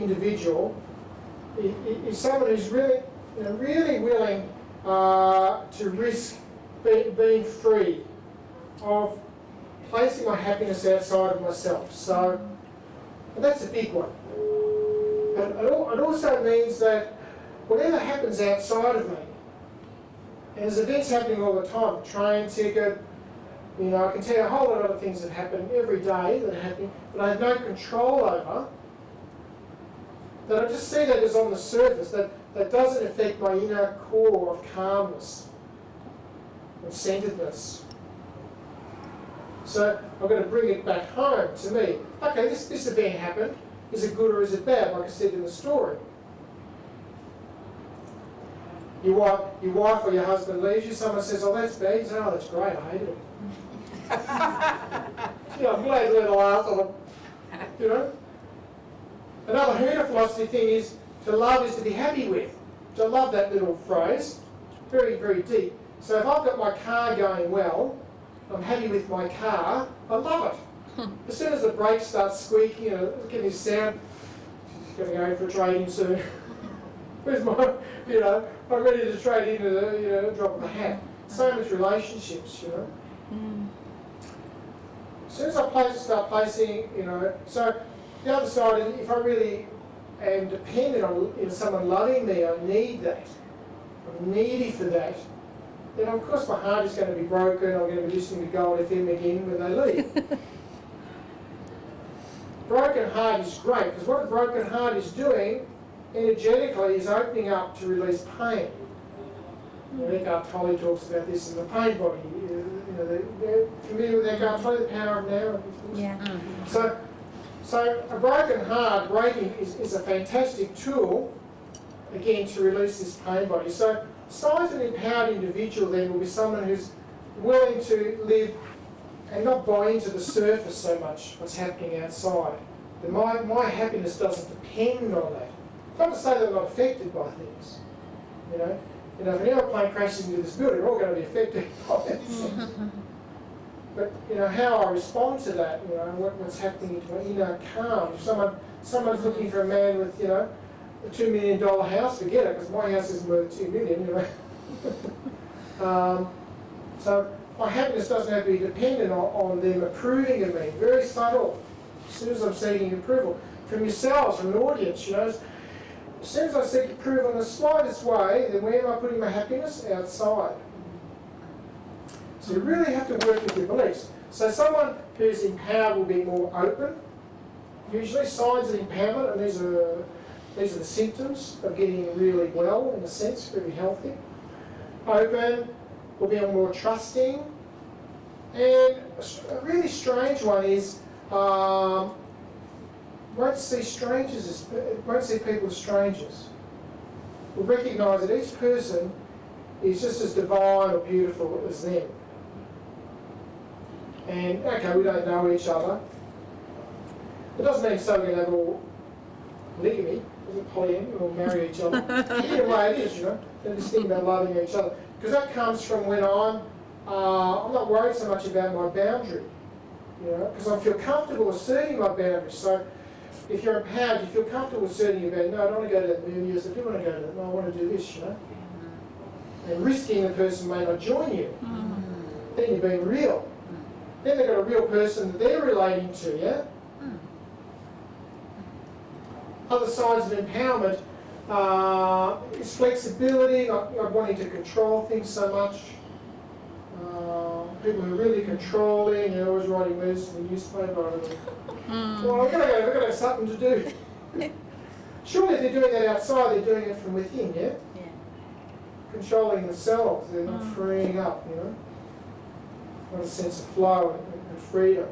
individual is someone who's really, really willing to risk being free of placing my happiness outside of myself. So, and that's a big one. And it also means that whatever happens outside of me, and there's events happening all the time, a train ticket, I can tell you a whole lot of other things that happen every day that are happening, but I have no control over, that I just see that as on the surface, that doesn't affect my inner core of calmness and centeredness. So I've got to bring it back home to me. Okay, this event happened. Is it good or is it bad? Like I said in the story. Your wife or your husband leaves you, someone says, oh, that's bad. You say, oh, that's great, I hate it. I'm glad to let it last. Another Huna philosophy thing is to love is to be happy with. So I love that little phrase. Very, very deep. So if I've got my car going well, I'm happy with my car, I love it. As soon as the brakes start squeaking, getting this sound, she's going to go for a trade-in soon. Where's my, I'm ready to trade in at a drop of a hat. Same with relationships, As soon as I start placing, so the other side is if I really am dependent on someone loving me, I need that. I'm needy for that. Then of course my heart is going to be broken. I'm going to be listening to Gold FM again when they leave. Broken heart is great because what a broken heart is doing energetically is opening up to release pain. Eckhart Tolle talks about this in the pain body. They're familiar with Eckhart Tolle, the power of now. Yeah. So a broken heart breaking is a fantastic tool, again, to release this pain body. So size an empowered individual then will be someone who's willing to live and not buy into the surface so much, what's happening outside. That my happiness doesn't depend on that. Not to say that I'm not affected by things. If an aeroplane crashes into this building, we're all going to be affected by it. But how I respond to that, what's happening to my inner calm. If someone's looking for a man with, a $2 million house, forget it, because my house isn't worth $2 million. So my happiness doesn't have to be dependent on them approving of me. Very subtle. As soon as I'm seeking approval from yourselves, from an audience, as soon as I seek approval in the slightest way, then where am I putting my happiness? Outside. So you really have to work with your beliefs. So someone who's empowered will be more open. Usually signs of empowerment, and these are the symptoms of getting really well, in a sense, very healthy. Open, will be more trusting. And a really strange one is won't see people as strangers. Will recognise that each person is just as divine or beautiful as them. And okay, we don't know each other. It doesn't mean so we're going to have all polygamy, polyamory, or marry each other. In a way it is, and this thing about loving each other. Because that comes from when I'm not worried so much about my boundary, because I feel comfortable asserting my boundaries. So if you're empowered, you feel comfortable asserting your boundaries. No, I don't want to go to that movie. Yes, I do want to go to that. No, I want to do this, And risking the person may not join you. Then you're being real. Then they've got a real person that they're relating to, Other signs of empowerment is flexibility, not wanting to control things so much. People who are really controlling, always writing letters to the newspaper. Well, I've got to have something to do. Surely if they're doing that outside, they're doing it from within, yeah? Controlling themselves, they're not freeing up, Not a sense of flow and freedom.